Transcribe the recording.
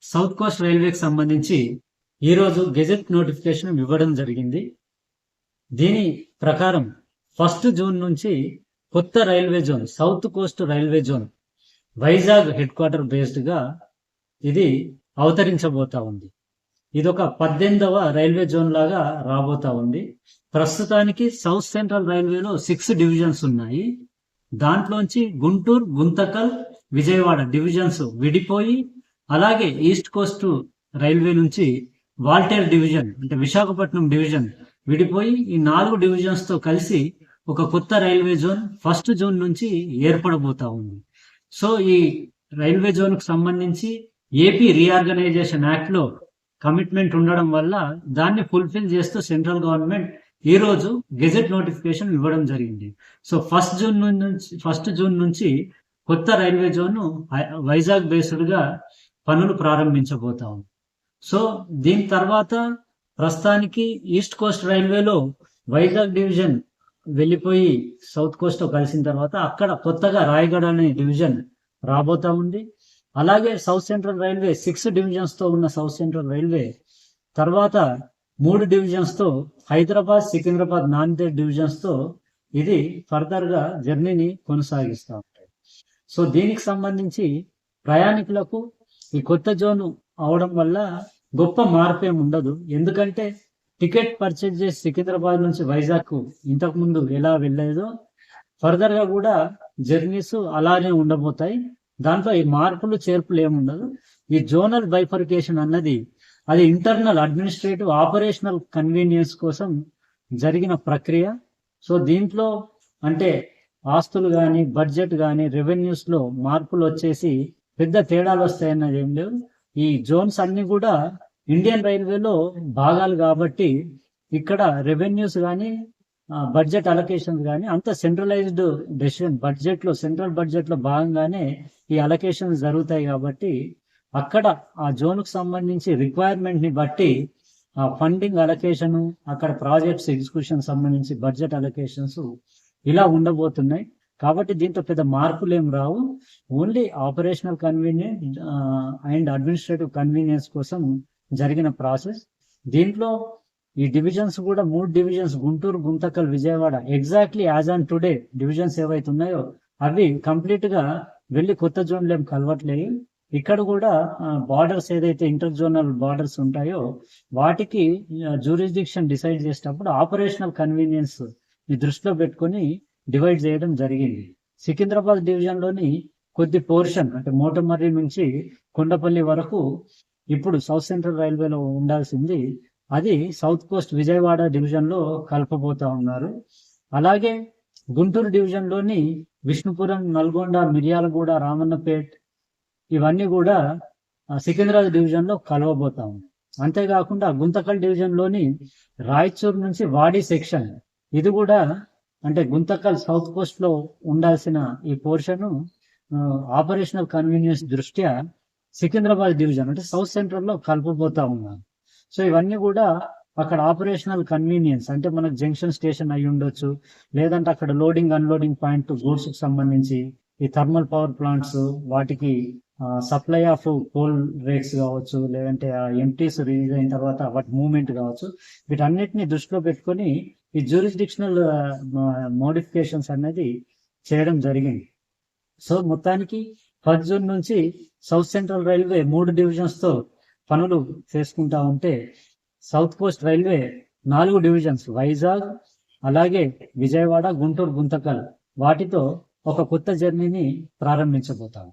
South Coast రైల్వేకి సంబంధించి ఈరోజు gazette notification ఇవ్వడం జరిగింది. దీని ప్రకారం 1 జూన్ నుంచి కొత్త railway zone, south coast railway zone Vizag headquarter బేస్డ్గా ఇది అవతరించబోతా ఉంది. ఇదొక 18వ రైల్వే జోన్ లాగా రాబోతా ఉంది. ప్రస్తుతానికి సౌత్ సెంట్రల్ రైల్వేలో 6 డివిజన్స్ ఉన్నాయి. దాంట్లోంచి గుంటూరు, గుంతకల్, విజయవాడ డివిజన్స్ విడిపోయి, అలాగే ఈస్ట్ కోస్ట్ రైల్వే నుంచి వాల్టేర్ డివిజన్ అంటే విశాఖపట్నం డివిజన్ విడిపోయి ఈ 4 డివిజన్స్ తో కలిసి ఒక కొత్త రైల్వే జోన్ 1 జూన్ నుంచి ఏర్పడబోతా ఉంది. సో ఈ రైల్వే జోన్ కు సంబంధించి ఏపీ రీఆర్గనైజేషన్ యాక్ట్ లో కమిట్మెంట్ ఉండడం వల్ల దాన్ని ఫుల్ఫిల్ చేస్తూ సెంట్రల్ గవర్నమెంట్ ఈ రోజు గెజెట్ నోటిఫికేషన్ ఇవ్వడం జరిగింది. సో 1 జూన్ నుంచి కొత్త రైల్వే జోన్ వైజాగ్ బేస్డ్ గా పనులు ప్రారంభించబోతా ఉంది. సో దీని తర్వాత ప్రస్తుతానికి ఈస్ట్ కోస్ట్ రైల్వేలో వైజాగ్ డివిజన్ వెళ్ళిపోయి సౌత్ కోస్ట్ తో కలిసిన తర్వాత అక్కడ కొత్తగా రాయగఢ అనే డివిజన్ రాబోతా ఉంది. అలాగే సౌత్ సెంట్రల్ రైల్వే 6 డివిజన్స్ తో ఉన్న సౌత్ సెంట్రల్ రైల్వే తర్వాత 3 డివిజన్స్ తో హైదరాబాద్, సికింద్రాబాద్, నాందేడ్ డివిజన్స్ తో ఇది ఫర్దర్ గా జర్నీని కొనసాగిస్తూ ఉంటాయి. సో దీనికి సంబంధించి ప్రయాణికులకు ఈ కొత్త జోన్ అవడం వల్ల గొప్ప మార్పేం ఉండదు. ఎందుకంటే టికెట్ పర్చేజ్ చేసి సికింద్రాబాద్ నుంచి వైజాగ్ ఇంతకు ముందు ఎలా వెళ్ళేదో ఫర్దర్ గా కూడా జర్నీస్ అలానే ఉండబోతాయి. దాంట్లో ఈ మార్పులు చేర్పులు ఏముండదు. ఈ జోనల్ బైఫర్కేషన్ అన్నది అది ఇంటర్నల్ అడ్మినిస్ట్రేటివ్ ఆపరేషనల్ కన్వీనియన్స్ కోసం జరిగిన ప్రక్రియ. సో దీంట్లో అంటే ఆస్తులు కానీ, బడ్జెట్ కానీ, రెవెన్యూస్ లో మార్పులు వచ్చేసి పెద్ద తేడాలు వస్తాయన్నది ఏం లేవు. ఈ జోన్స్ అన్ని కూడా ఇండియన్ రైల్వేలో భాగాలు కాబట్టి ఇక్కడ రెవెన్యూస్ కానీ, బడ్జెట్ అలొకేషన్స్ కానీ అంత సెంట్రలైజ్డ్ డెసిషన్ బడ్జెట్ లో, సెంట్రల్ బడ్జెట్ లో భాగంగానే ఈ అలొకేషన్స్ జరుగుతాయి. కాబట్టి అక్కడ ఆ జోన్ కు సంబంధించి రిక్వైర్మెంట్ ని బట్టి ఆ ఫండింగ్ అలొకేషన్, అక్కడ ప్రాజెక్ట్స్ ఎగ్జిక్యూషన్ సంబంధించి బడ్జెట్ అలొకేషన్స్ ఇలా ఉండబోతున్నాయి. కాబట్టి దీంతో పెద్ద మార్పులు ఏం రావు. Only operational convenience and administrative convenience కోసం జరిగిన ప్రాసెస్. దీంట్లో ఈ డివిజన్స్ కూడా 3 divisions Guntur, Guntakal, Vijayawada exactly as on today divisions ఏవైతే ఉన్నాయో అవి కంప్లీట్ గా వెళ్ళి కొత్త జోన్లు ఏం కలవట్లేదు. ఇక్కడ కూడా బార్డర్స్ ఏదైతే ఇంటర్ జోనల్ బార్డర్స్ ఉంటాయో వాటికి జ్యూరిస్డిక్షన్ డిసైడ్ చేసేటప్పుడు ఆపరేషనల్ కన్వీనియన్స్ ని దృష్టిలో పెట్టుకొని డివైడ్ చేయడం జరిగింది. సికింద్రాబాద్ డివిజన్ లోని కొద్ది పోర్షన్ అంటే మోటమర్రి నుంచి కొండపల్లి వరకు ఇప్పుడు సౌత్ సెంట్రల్ రైల్వేలో ఉండాల్సింది అది సౌత్ కోస్ట్ విజయవాడ డివిజన్ లో కలపబోతా ఉన్నారు. అలాగే గుంటూరు డివిజన్ లోని విష్ణుపురం, నల్గొండ, మిర్యాలగూడ, రామన్నపేట్ ఇవన్నీ కూడా సికింద్రాబాద్ డివిజన్ లో కలవబోతా ఉంది. అంతేకాకుండా గుంతకల్ డివిజన్ లోని రాయచూర్ నుంచి వాడి సెక్షన్ ఇది కూడా అంటే గుంతకల్ సౌత్ కోస్ట్ లో ఉండాల్సిన ఈ పోర్షన్ ఆపరేషనల్ కన్వీనియన్స్ దృష్ట్యా సికింద్రాబాద్ డివిజన్ అంటే సౌత్ సెంట్రల్ లో కలపబోతా ఉన్నారు. సో ఇవన్నీ కూడా అక్కడ ఆపరేషనల్ కన్వీనియన్స్ అంటే మనకు జంక్షన్ స్టేషన్ అయి ఉండొచ్చు, లేదంటే అక్కడ లోడింగ్ అన్లోడింగ్ పాయింట్ గూడ్స్ కి సంబంధించి ఈ థర్మల్ పవర్ ప్లాంట్స్ వాటికి సప్లై ఆఫ్ కోల్ రేట్స్ కావచ్చు, లేదంటే ఆ ఎంటీస్ రిలీజ్ అయిన తర్వాత వాటి మూవ్మెంట్ కావచ్చు, వీటన్నిటిని దృష్టిలో పెట్టుకొని ఈ జ్యూరిస్డిక్షనల్ మోడిఫికేషన్స్ అనేది చేయడం జరిగింది. సో మొత్తానికి 1 జూన్ నుంచి సౌత్ సెంట్రల్ రైల్వే 3 డివిజన్స్ తో పనులు చేసుకుంటా ఉంటే south coast railway 4 divisions Vizag, అలాగే విజయవాడ, గుంటూరు, గుంతకల్ వాటితో ఒక కొత్త జర్నీని ప్రారంభించబోతాం.